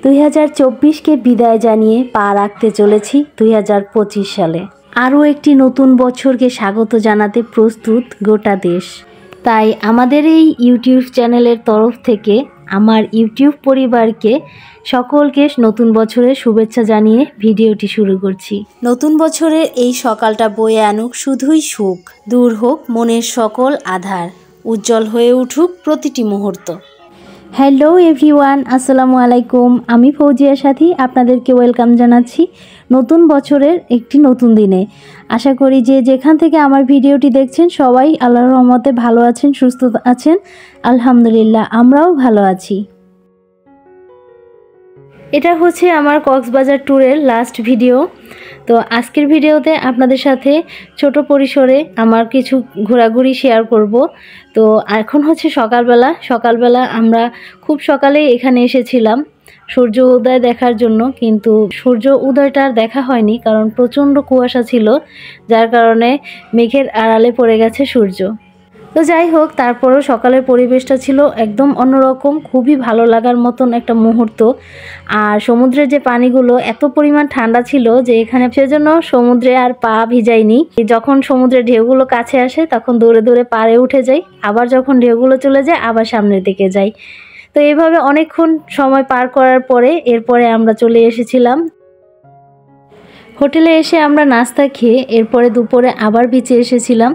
2024কে বিদায় জানিয়ে পা রাখতে চলেছি 2025 সালে। আরও একটি নতুন বছরকে স্বাগত জানাতে প্রস্তুত গোটা দেশ। তাই আমাদের এই ইউটিউব চ্যানেলের তরফ থেকে আমার ইউটিউব পরিবারকে সকলকে নতুন বছরের শুভেচ্ছা জানিয়ে ভিডিওটি শুরু করছি। নতুন বছরের এই সকালটা বয়ে আনুক শুধুই সুখ, দূর হোক মনের সকল আধার, উজ্জ্বল হয়ে উঠুক প্রতিটি মুহূর্ত। হ্যালো এভরিওয়ান, আসসালামু আলাইকুম। আমি ফৌজিয়া সাথী আপনাদেরকে ওয়েলকাম জানাচ্ছি নতুন বছরের একটি নতুন দিনে। আশা করি যে যেখান থেকে আমার ভিডিওটি দেখছেন সবাই আল্লাহর রহমতে ভালো আছেন, সুস্থ আছেন। আলহামদুলিল্লাহ, আমরাও ভালো আছি। এটা হচ্ছে আমার কক্সবাজার ট্যুরের লাস্ট ভিডিও। তো আজকের ভিডিওতে আপনাদের সাথে ছোট পরিসরে আমার কিছু ঘোরাঘুরি শেয়ার করব। তো এখন হচ্ছে সকালবেলা আমরা খুব সকালেই এখানে এসেছিলাম সূর্য উদয় দেখার জন্য, কিন্তু সূর্য উদয়টা আর দেখা হয়নি কারণ প্রচণ্ড কুয়াশা ছিল, যার কারণে মেঘের আড়ালে পড়ে গেছে সূর্য। তো যাই হোক, তারপরও সকালের পরিবেশটা ছিল একদম অন্যরকম, খুবই ভালো লাগার মতন একটা মুহূর্ত। আর সমুদ্রের যে পানিগুলো এত পরিমাণ ঠান্ডা ছিল যে এখানে, সেজন্য সমুদ্রে আর পা ভিজাইনি। যখন সমুদ্রের ঢেউগুলো কাছে আসে তখন দৌড়ে দৌড়ে পাড়ে উঠে যাই, আবার যখন ঢেউগুলো চলে যায় আবার সামনের দিকে যাই। তো এইভাবে অনেকক্ষণ সময় পার করার পরে এরপরে আমরা চলে এসেছিলাম হোটেলে। এসে আমরা নাস্তা খেয়ে এরপরে দুপুরে আবার বিচে এসেছিলাম।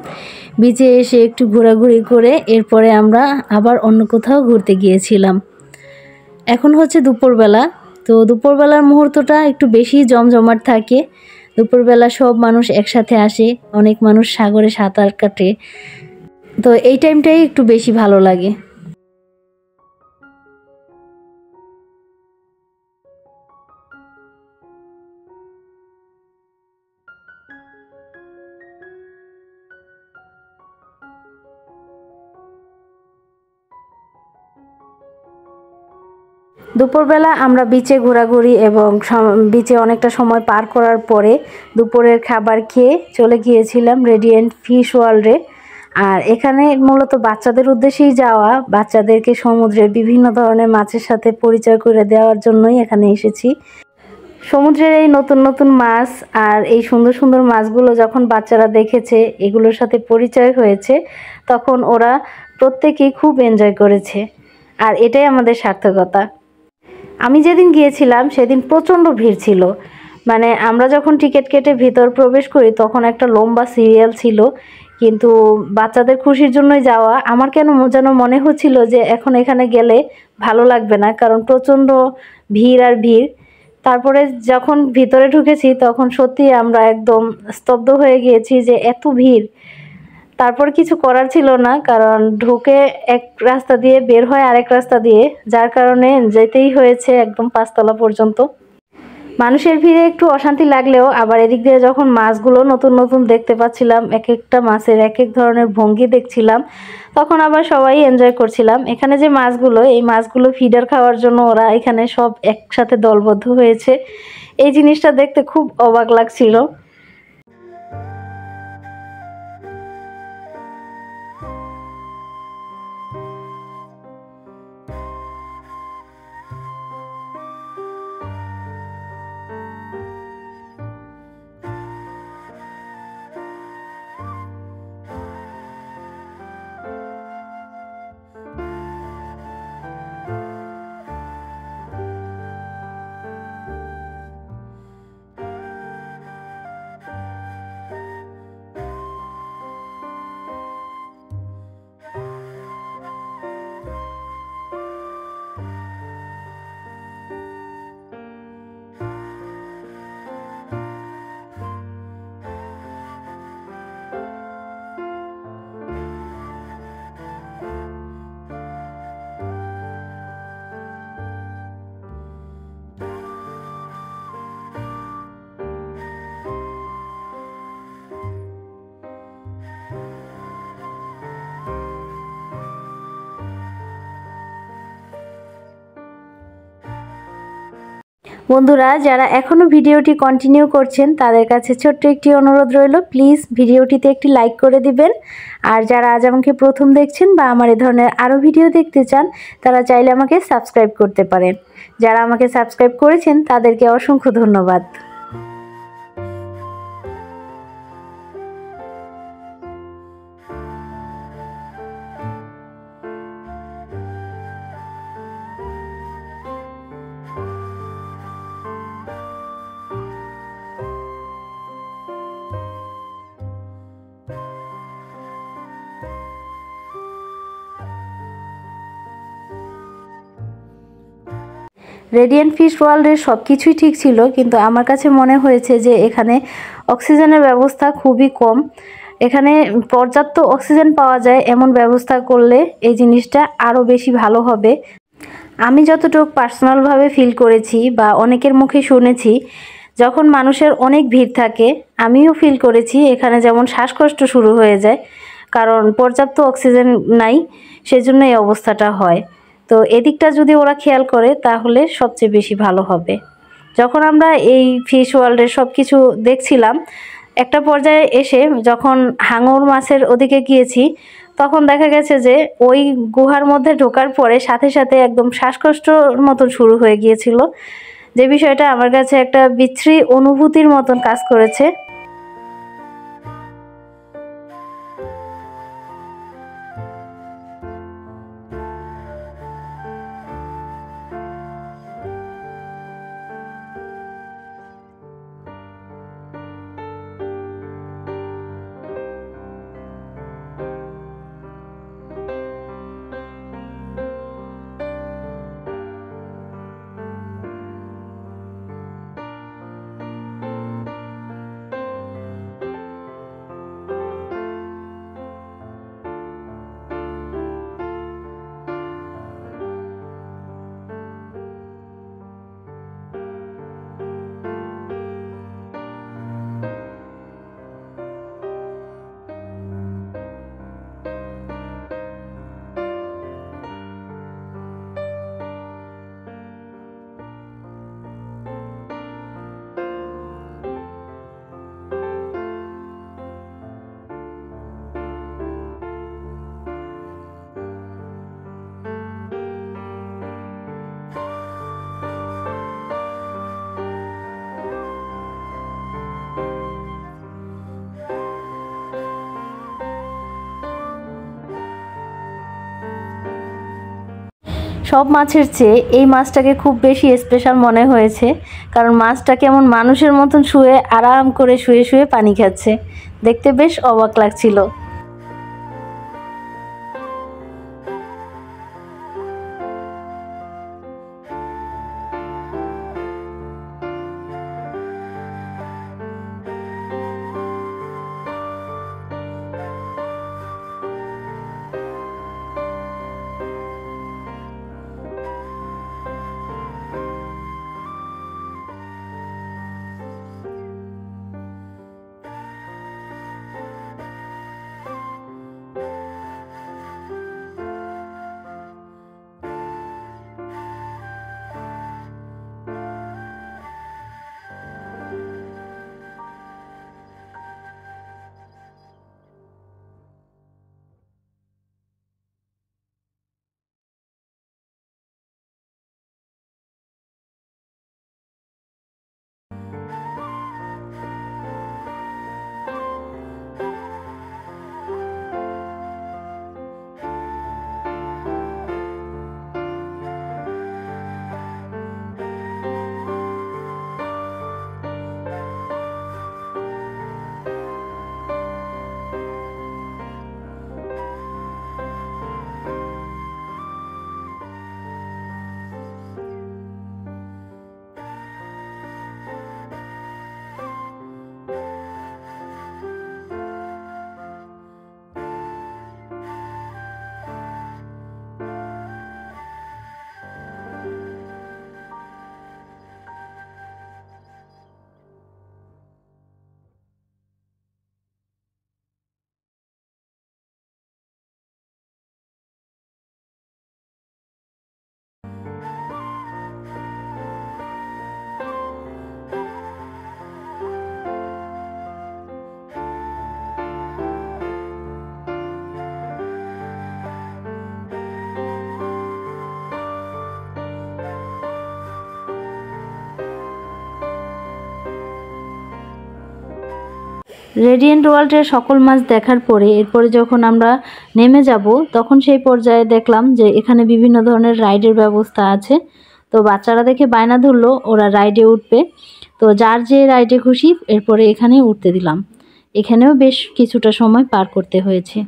বিচে এসে একটু ঘোরাঘুরি করে এরপরে আমরা আবার অন্য কোথাও ঘুরতে গিয়েছিলাম। এখন হচ্ছে দুপুরবেলা। তো দুপুরবেলার মুহূর্তটা একটু বেশি জমজমাট থাকে। দুপুরবেলা সব মানুষ একসাথে আসে, অনেক মানুষ সাগরে সাঁতার কাটে। তো এই টাইমটাই একটু বেশি ভালো লাগে। দুপুরবেলা আমরা বিচে ঘোরাঘুরি এবং বিচে অনেকটা সময় পার করার পরে দুপুরের খাবার খেয়ে চলে গিয়েছিলাম রেডিয়েন্ট ফিশ ওয়ার্ল্ডে। আর এখানে মূলত বাচ্চাদের উদ্দেশ্যেই যাওয়া, বাচ্চাদেরকে সমুদ্রের বিভিন্ন ধরনের মাছের সাথে পরিচয় করে দেওয়ার জন্যই এখানে এসেছি। সমুদ্রের এই নতুন নতুন মাছ আর এই সুন্দর সুন্দর মাছগুলো যখন বাচ্চারা দেখেছে, এগুলোর সাথে পরিচয় হয়েছে, তখন ওরা প্রত্যেকেই খুব এনজয় করেছে। আর এটাই আমাদের সার্থকতা। আমি যেদিন গিয়েছিলাম সেদিন প্রচণ্ড ভিড় ছিল। মানে আমরা যখন টিকিট কেটে ভিতর প্রবেশ করি তখন একটা লম্বা সিরিয়াল ছিল, কিন্তু বাচ্চাদের খুশির জন্যই যাওয়া। আমার কেন যেন মনে হচ্ছিল যে এখন এখানে গেলে ভালো লাগবে না, কারণ প্রচণ্ড ভিড় আর ভিড়। তারপরে যখন ভিতরে ঢুকেছি তখন সত্যি আমরা একদম স্তব্ধ হয়ে গিয়েছি যে এত ভিড়। তারপর কিছু করার ছিল না, কারণ ঢুকে এক রাস্তা দিয়ে বের হয় আরেক রাস্তা দিয়ে, যার কারণে যেতেই হয়েছে একদম 5 তলা পর্যন্ত। মানুষের ভিড়ে একটু অশান্তি লাগলেও আবার এদিক দিয়ে যখন মাছগুলো নতুন নতুন দেখতে পাচ্ছিলাম, এক একটা মাছের এক এক ধরনের ভঙ্গি দেখছিলাম, তখন আবার সবাই এনজয় করছিলাম। এখানে যে মাছগুলো, এই মাছগুলো ফিডার খাওয়ার জন্য ওরা এখানে সব একসাথে দলবদ্ধ হয়েছে। এই জিনিসটা দেখতে খুব অবাক লাগছিল। বন্ধুরা যারা এখনও ভিডিওটি কন্টিনিউ করছেন তাদের কাছে ছোট্ট একটি অনুরোধ রইল, প্লিজ ভিডিওটিতে একটি লাইক করে দিবেন। আর যারা আজ আমাকে প্রথম দেখছেন বা আমার এই ধরনের আরও ভিডিও দেখতে চান তারা চাইলে আমাকে সাবস্ক্রাইব করতে পারেন। যারা আমাকে সাবস্ক্রাইব করেছেন তাদেরকে অসংখ্য ধন্যবাদ। রেডিয়েন্ট ফিশ ওয়ার্ল্ডের সব কিছুই ঠিক ছিল, কিন্তু আমার কাছে মনে হয়েছে যে এখানে অক্সিজেনের ব্যবস্থা খুবই কম। এখানে পর্যাপ্ত অক্সিজেন পাওয়া যায় এমন ব্যবস্থা করলে এই জিনিসটা আরও বেশি ভালো হবে। আমি যতটুকু পার্সোনালভাবে ফিল করেছি বা অনেকের মুখে শুনেছি, যখন মানুষের অনেক ভিড় থাকে আমিও ফিল করেছি এখানে যেমন শ্বাসকষ্ট শুরু হয়ে যায়, কারণ পর্যাপ্ত অক্সিজেন নাই, সেজন্য এই অবস্থাটা হয়। তো এদিকটা যদি ওরা খেয়াল করে তাহলে সবচেয়ে বেশি ভালো হবে। যখন আমরা এই ফিশ ওয়ার্ল্ডের সব কিছু দেখছিলাম, একটা পর্যায়ে এসে যখন হাঙর মাছের ওদিকে গিয়েছি তখন দেখা গেছে যে ওই গুহার মধ্যে ঢোকার পরে সাথে সাথে একদম শ্বাসকষ্টর মতন শুরু হয়ে গিয়েছিল, যে বিষয়টা আমার কাছে একটা বিশ্রী অনুভূতির মতন কাজ করেছে। সব মাছের চেয়ে এই মাছটাকে খুব বেশি স্পেশাল মনে হয়েছে, কারণ মাছটা কেমন মানুষের মতন শুয়ে আরাম করে শুয়ে শুয়ে পানি খাচ্ছে, দেখতে বেশ অবাক লাগছিল। রেডিয়েন্ট ওয়ার্ল্ডের সকল মাছ দেখার পরে এরপরে যখন আমরা নেমে যাব তখন সেই পর্যায়ে দেখলাম যে এখানে বিভিন্ন ধরনের রাইডের ব্যবস্থা আছে। তো বাচ্চারা দেখে বায়না ধরলো ওরা রাইডে উঠবে। তো যার যে রাইডে খুশি এরপরে এখানেই উঠতে দিলাম। এখানেও বেশ কিছুটা সময় পার করতে হয়েছে।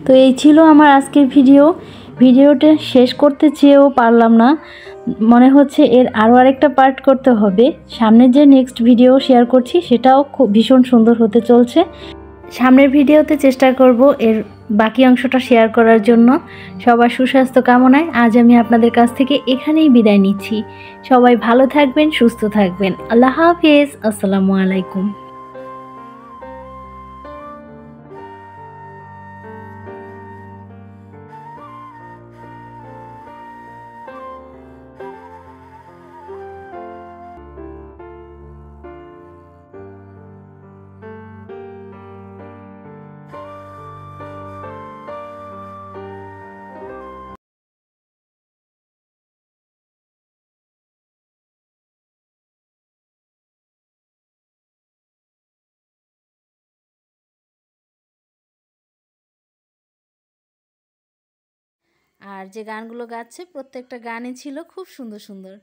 তো এই ছিল আমার আজকের ভিডিওটা শেষ করতে চেয়েও পারলাম না। মনে হচ্ছে এর আরও আরেকটা পার্ট করতে হবে। সামনে যে নেক্সট ভিডিও শেয়ার করছি সেটাও খুব ভীষণ সুন্দর হতে চলছে। সামনের ভিডিওতে চেষ্টা করব এর বাকি অংশটা শেয়ার করার জন্য। সবার সুস্বাস্থ্য কামনায় আজ আমি আপনাদের কাছ থেকে এখানেই বিদায় নিচ্ছি। সবাই ভালো থাকবেন, সুস্থ থাকবেন। আল্লাহ হাফেজ। আসসালামু আলাইকুম। আর যে গানগুলো গাচ্ছে প্রত্যেকটা গানই ছিল খুব সুন্দর সুন্দর।